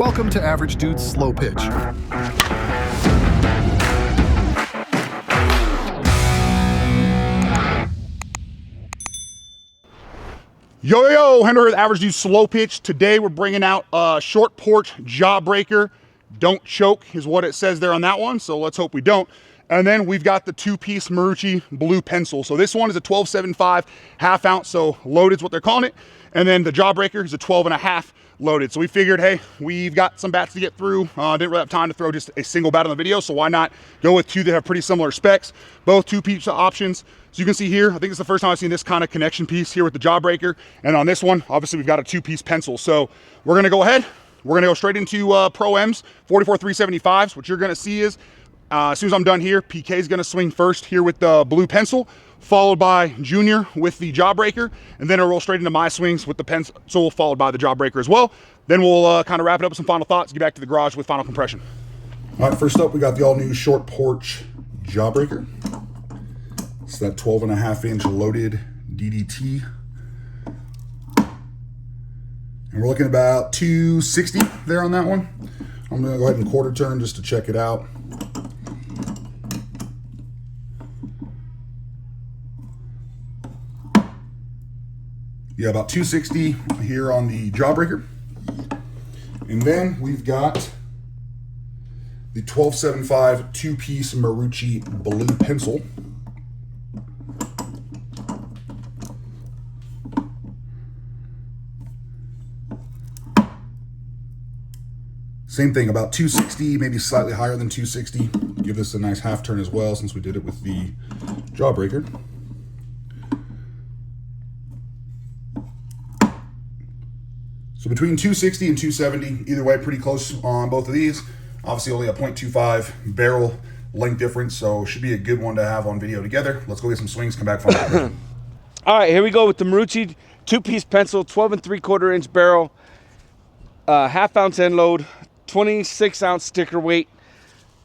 Welcome to Average Dude's Slow Pitch. Yo, Henry with Average Dude's Slow Pitch. Today we're bringing out a short porch jawbreaker. Don't choke is what it says there on that one, so let's hope we don't. And then we've got the two-piece Marucci Blue Pencil. So this one is a 12.75 half ounce, so loaded is what they're calling it. And then the jawbreaker is a 12.5 loaded. So we figured, hey, we've got some bats to get through. Didn't really have time to throw just a single bat on the video, so why not go with two that have pretty similar specs, both two-piece options. So you can see here, I think it's the first time I've seen this kind of connection piece here with the jawbreaker. And on this one, obviously we've got a two-piece pencil. So we're gonna go ahead, we're gonna go straight into Pro M's 44.375s. What you're gonna see is, as soon as I'm done here, PK is gonna swing first here with the blue pencil, followed by Junior with the jawbreaker, and then I'll roll straight into my swings with the pencil, followed by the jawbreaker as well. Then we'll kind of wrap it up with some final thoughts, get back to the garage with final compression. All right, first up, we got the all-new short porch jawbreaker. It's that 12.5-inch loaded DDT. And we're looking about 260 there on that one. I'm gonna go ahead and quarter turn just to check it out. Yeah, about 260 here on the jawbreaker. And then we've got the 12.75 two-piece Marucci Blue Pencil. Same thing, about 260, maybe slightly higher than 260. Give this a nice half turn as well, since we did it with the jawbreaker. So between 260 and 270, either way, pretty close on both of these. Obviously only a 0.25 barrel length difference, so should be a good one to have on video together. Let's go get some swings, come back from that. All right, here we go with the Marucci two-piece pencil, 12.75-inch barrel, half-ounce end load, 26-ounce sticker weight,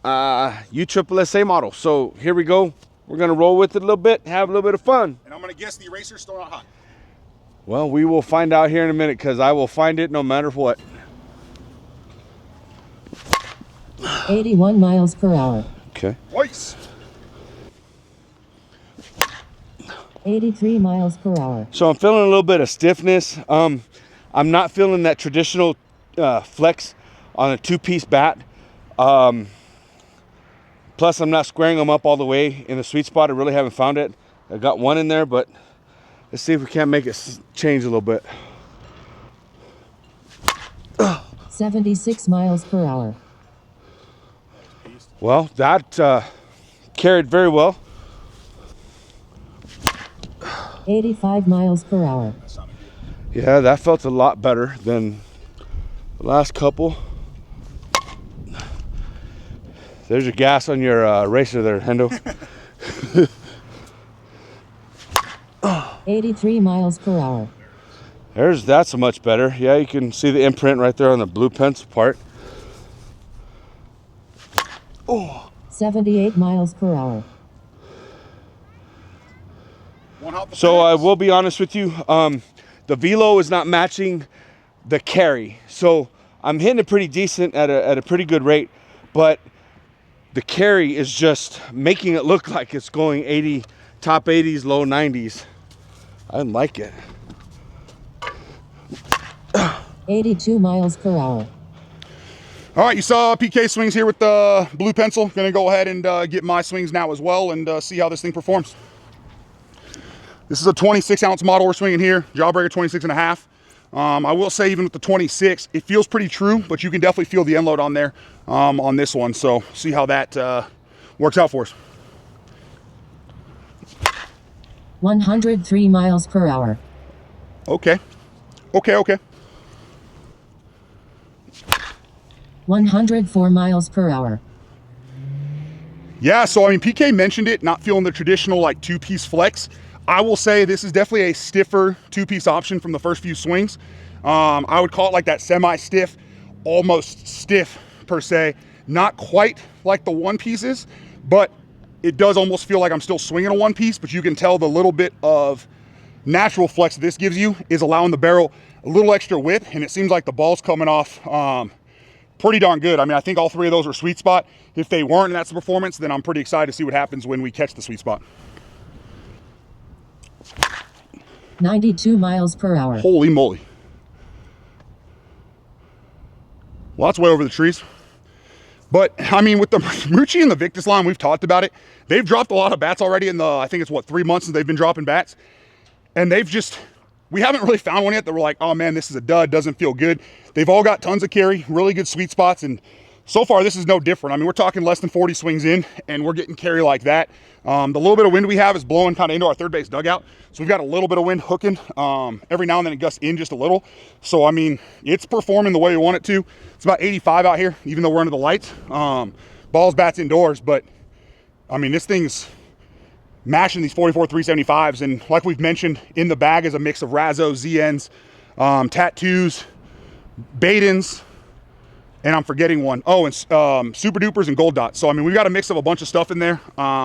USSSA model. So here we go. We're gonna roll with it a little bit, have a little bit of fun. And I'm gonna guess the eraser's still not hot. Well, we will find out here in a minute, because I will find it no matter what. 81 miles per hour. Okay. Nice. 83 miles per hour. So I'm feeling a little bit of stiffness. I'm not feeling that traditional flex on a two-piece bat. Plus, I'm not squaring them up all the way in the sweet spot. I really haven't found it. I got one in there, but let's see if we can't make it change a little bit. 76 miles per hour. Well, that carried very well. 85 miles per hour. Yeah, that felt a lot better than the last couple. There's your gas on your eraser there, Hendo. 83 miles per hour. That's a much better. Yeah, you can see the imprint right there on the blue pencil part. Oh. 78 miles per hour. So I will be honest with you, the velo is not matching the carry. So I'm hitting it pretty decent at a pretty good rate, but the carry is just making it look like it's going 80, top 80s, low 90s. I didn't like it. 82 miles per hour. All right, you saw PK swings here with the blue pencil. Gonna go ahead and get my swings now as well and see how this thing performs. This is a 26-ounce model we're swinging here, jawbreaker 26.5. I will say even with the 26, it feels pretty true, but you can definitely feel the end load on there on this one. So see how that works out for us. 103 miles per hour. Okay. 104 miles per hour. Yeah, so I mean, PK mentioned it, not feeling the traditional like two-piece flex. I will say this is definitely a stiffer two-piece option from the first few swings. I would call it like that semi-stiff, almost stiff per se. Not quite like the one pieces, but it does almost feel like I'm still swinging a one piece, but you can tell the little bit of natural flex this gives you is allowing the barrel a little extra width, and it seems like the ball's coming off pretty darn good. I mean, I think all three of those are sweet spot. If they weren't and that's the performance, then I'm pretty excited to see what happens when we catch the sweet spot. 92 miles per hour. Holy moly. Well, that's way over the trees. But, I mean, with the Marucci and the Victus line, we've talked about it. They've dropped a lot of bats already in the, I think it's, what, 3 months since they've been dropping bats. And they've just, we haven't really found one yet that we're like, oh, man, this is a dud, doesn't feel good. They've all got tons of carry, really good sweet spots, and so far, this is no different. I mean, we're talking less than 40 swings in, and we're getting carry like that. The little bit of wind we have is blowing kind of into our third base dugout, so we've got a little bit of wind hooking. Every now and then it gusts in just a little. So, I mean, it's performing the way we want it to. It's about 85 out here, even though we're under the lights. Balls, bats indoors, but, I mean, this thing's mashing these 44 375s, and like we've mentioned, in the bag is a mix of Razos, ZNs, Tattoos, Badens, and I'm forgetting one. Oh, and Super Dupers and Gold Dots. So, I mean, we've got a mix of a bunch of stuff in there,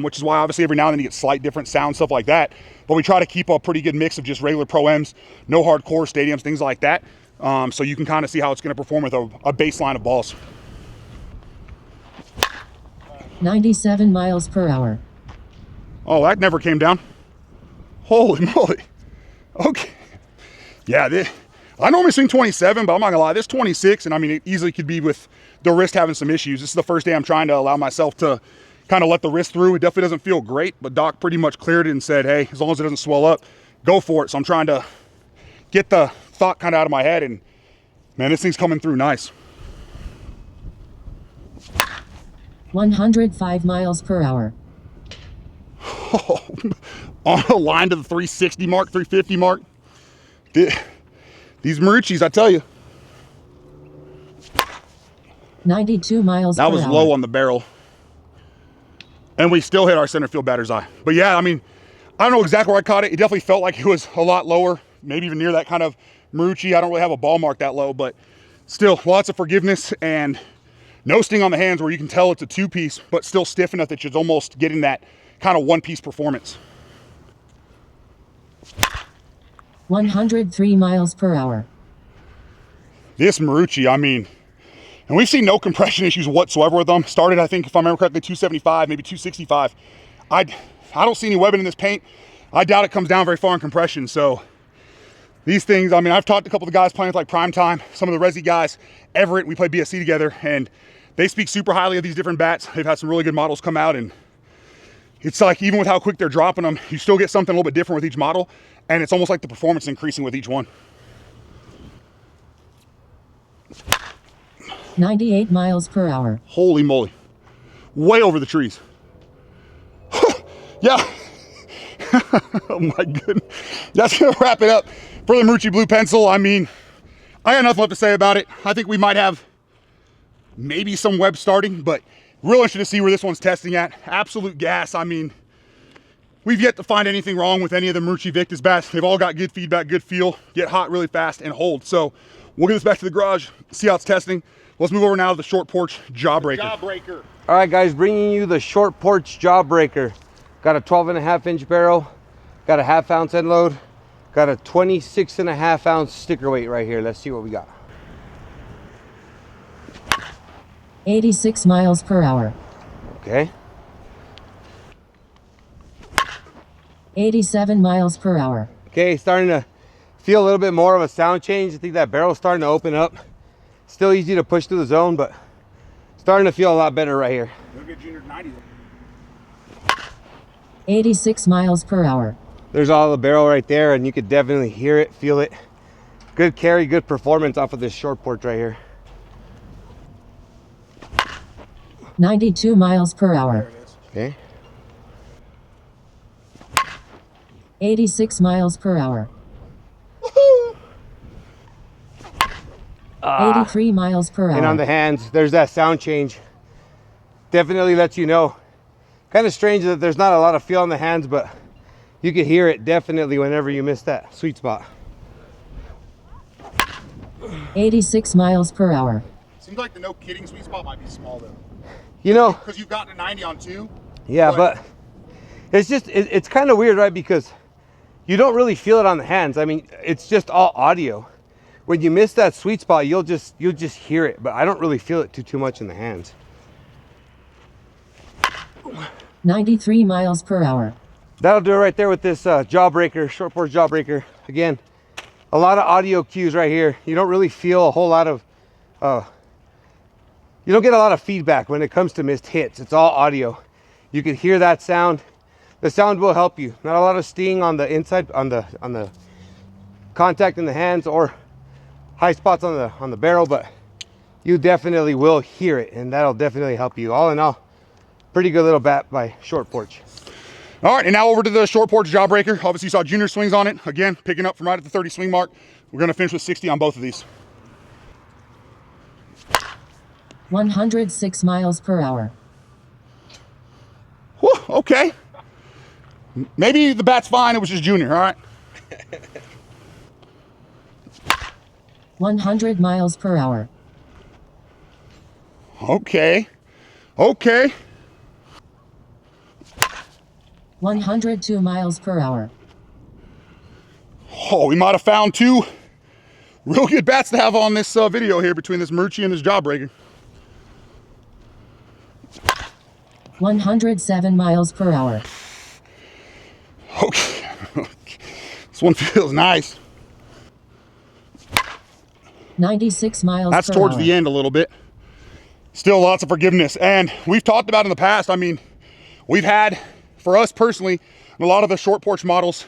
which is why obviously every now and then you get slight different sound, stuff like that. But we try to keep a pretty good mix of just regular Pro-Ms, no hardcore stadiums, things like that. So you can kind of see how it's going to perform with a baseline of balls. 97 miles per hour. Oh, that never came down. Holy moly. Okay. Yeah, I normally swing 27, but I'm not gonna lie, this 26, and I mean, it easily could be with the wrist having some issues. This is the first day I'm trying to allow myself to kind of let the wrist through. It definitely doesn't feel great, but Doc pretty much cleared it and said, hey, as long as it doesn't swell up, go for it. So I'm trying to get the thought kind of out of my head, and man, this thing's coming through nice. 105 miles per hour. Oh, on a line to the 360 mark, 350 mark. These Maruccis, I tell you. 92 miles per hour. That was low on the barrel. And we still hit our center field batter's eye. But yeah, I mean, I don't know exactly where I caught it. It definitely felt like it was a lot lower, maybe even near that kind of Marucci. I don't really have a ball mark that low, but still lots of forgiveness and no sting on the hands where you can tell it's a two-piece, but still stiff enough that it's almost getting that kind of one-piece performance. 103 miles per hour. This Marucci, I mean, and we've seen no compression issues whatsoever with them. Started, I think, if I remember correctly, 275, maybe 265. I don't see any webbing in this paint. I doubt it comes down very far in compression. So these things, I mean, I've talked to a couple of the guys playing with like Prime Time, some of the Resi guys, Everett, we play BSC together, and they speak super highly of these different bats. They've had some really good models come out, and it's like, even with how quick they're dropping them, you still get something a little bit different with each model, and it's almost like the performance is increasing with each one. 98 miles per hour. Holy moly. Way over the trees. Yeah. Oh my goodness. That's gonna wrap it up for the Marucci Blue Pencil. I mean, I got nothing left to say about it. I think we might have maybe some web starting, but real interested to see where this one's testing at. Absolute gas. I mean, we've yet to find anything wrong with any of the Marucci Victus bats. They've all got good feedback, good feel, get hot really fast, and hold. So we'll get this back to the garage, see how it's testing. Let's move over now to the Short Porch Jawbreaker. All right, guys, bringing you the Short Porch Jawbreaker. Got a 12.5-inch barrel, got a 1/2 ounce end load, got a 26.5 ounce sticker weight right here. Let's see what we got. 86 miles per hour. Okay. 87 miles per hour. Okay, starting to feel a little bit more of a sound change. I think that barrel's starting to open up. Still easy to push through the zone, but starting to feel a lot better right here. 86 miles per hour. There's all the barrel right there, and you could definitely hear it, feel it. Good carry, good performance off of this Short Porch right here. 92 miles per hour. Okay. 86 miles per hour. 83 miles per hour. And on the hands, there's that sound change. Definitely lets you know. Kind of strange that there's not a lot of feel on the hands, but you can hear it definitely whenever you miss that sweet spot. 86 miles per hour. Seems like the no kidding sweet spot might be small though. You know, because you've gotten a 90 on 2. Yeah, but it's just, it's kind of weird, right? Because you don't really feel it on the hands. I mean, it's just all audio. when you miss that sweet spot, you'll just hear it, but I don't really feel it too much in the hands. 93 miles per hour. That'll do it right there with this jawbreaker, short porch jawbreaker. Again, a lot of audio cues right here. You don't really feel a whole lot of, you don't get a lot of feedback when it comes to missed hits. It's all audio. You can hear that sound. The sound will help you. Not a lot of sting on the inside, on the contact in the hands or high spots on the barrel, but you definitely will hear it, and that'll definitely help you. All in all, pretty good little bat by Short Porch. All right, and now over to the Short Porch Jawbreaker. Obviously you saw Junior swings on it. Again, picking up from right at the 30 swing mark. We're gonna finish with 60 on both of these. 106 miles per hour. Whew, okay. Maybe the bat's fine, it was just Junior, all right? 100 miles per hour. Okay, okay. 102 miles per hour. Oh, we might have found two real good bats to have on this video here between this Marucci and this Jawbreaker. 107 miles per hour. Okay. This one feels nice. 96 miles That's per towards hour. the end a little bit. Still lots of forgiveness. And we've talked about in the past, I mean, we've had, for us personally, a lot of the Short Porch models,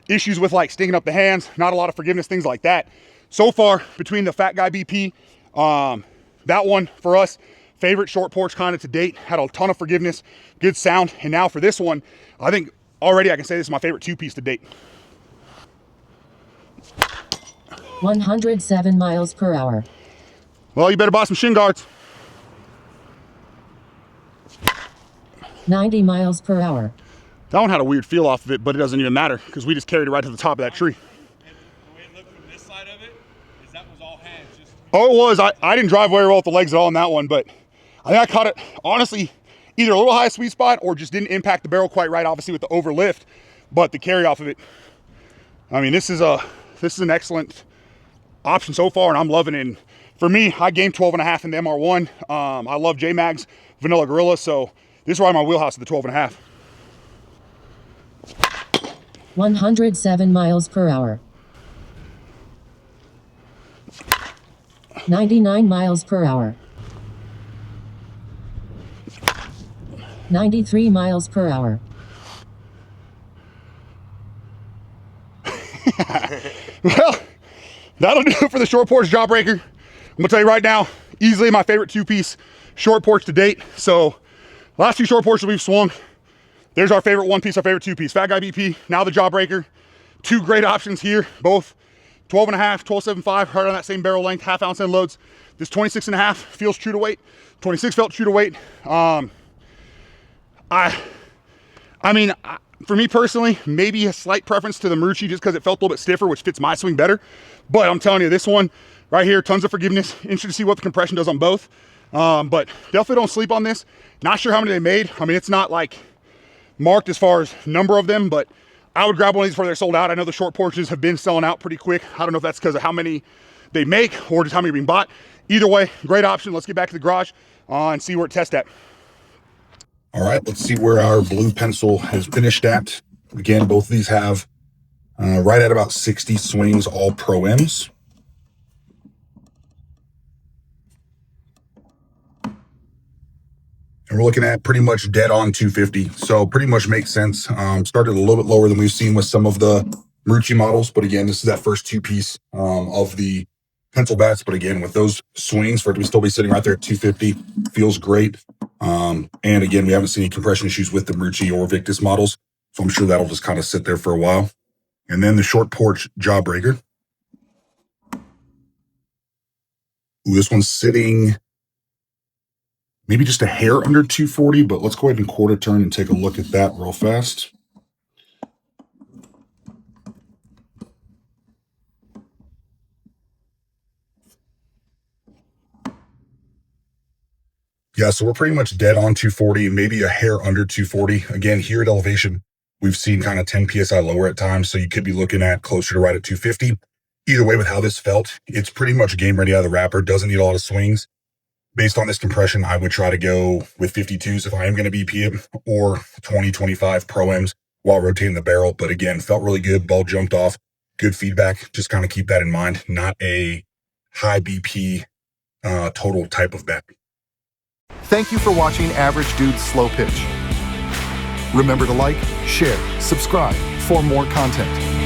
issues with like stinging up the hands, not a lot of forgiveness, things like that. So far, between the Fat Guy BP, that one for us, favorite Short Porch kind of to date, had a ton of forgiveness, good sound. And now for this one, I think already I can say this is my favorite two-piece to date. 107 miles per hour. Well, you better buy some shin guards. 90 miles per hour. That one had a weird feel off of it, but it doesn't even matter because we just carried it right to the top of that tree. And the way it looked from this side of it is that was all hands. Just Oh, it was. I didn't drive very well with the legs at all on that one, but I think I caught it, honestly, either a little high sweet spot or just didn't impact the barrel quite right, obviously with the overlift, but the carry off of it. I mean, this is an excellent option so far, and I'm loving it. And for me, I game 12.5 in the MR1. I love J-Mag's Vanilla Gorilla, so this is right in my wheelhouse at the 12.5. 107 miles per hour. 99 miles per hour. 93 miles per hour. Well, that'll do it for the Short Porch Jawbreaker. I'm gonna tell you right now, easily my favorite two-piece Short Porch to date. So last two Short Porches we've swung, there's our favorite one piece, our favorite two-piece. Fat Guy BP, now the Jawbreaker. Two great options here, both 12.5, 12.75, right on that same barrel length, half-ounce end loads. This 26.5 feels true to weight. 26 felt true to weight. I mean, for me personally, maybe a slight preference to the Marucci just because it felt a little bit stiffer, which fits my swing better. But I'm telling you, this one right here, tons of forgiveness. Interested to see what the compression does on both. But definitely don't sleep on this. Not sure how many they made. I mean, it's not like marked as far as number of them, but I would grab one of these before they're sold out. I know the Short Porches have been selling out pretty quick. I don't know if that's because of how many they make or just how many are being bought. Either way, great option. Let's get back to the garage and see where it tests at. All right, let's see where our blue pencil has finished at. Again, both of these have right at about 60 swings, all Pro-Ms. And we're looking at pretty much dead on 250. So pretty much makes sense. Started a little bit lower than we've seen with some of the Marucci models. But again, this is that first two-piece of the pencil bats. But again, with those swings, for it to still be sitting right there at 250, feels great. And again, we haven't seen any compression issues with the Marucci or Victus models. So I'm sure that'll just kind of sit there for a while. And then the Short Porch Jawbreaker. Ooh, this one's sitting maybe just a hair under 240, but let's go ahead and quarter turn and take a look at that real fast. Yeah, so we're pretty much dead on 240, maybe a hair under 240. Again, here at elevation, we've seen kind of 10 PSI lower at times, so you could be looking at closer to right at 250. Either way, with how this felt, it's pretty much game ready out of the wrapper. Doesn't need a lot of swings. Based on this compression, I would try to go with 52s if I am going to BP it, or 20, 25 Pro M's while rotating the barrel. But again, felt really good. Ball jumped off. Good feedback. Just kind of keep that in mind. Not a high BP total type of bet. Thank you for watching Average Dude's Slow Pitch. Remember to like, share, subscribe for more content.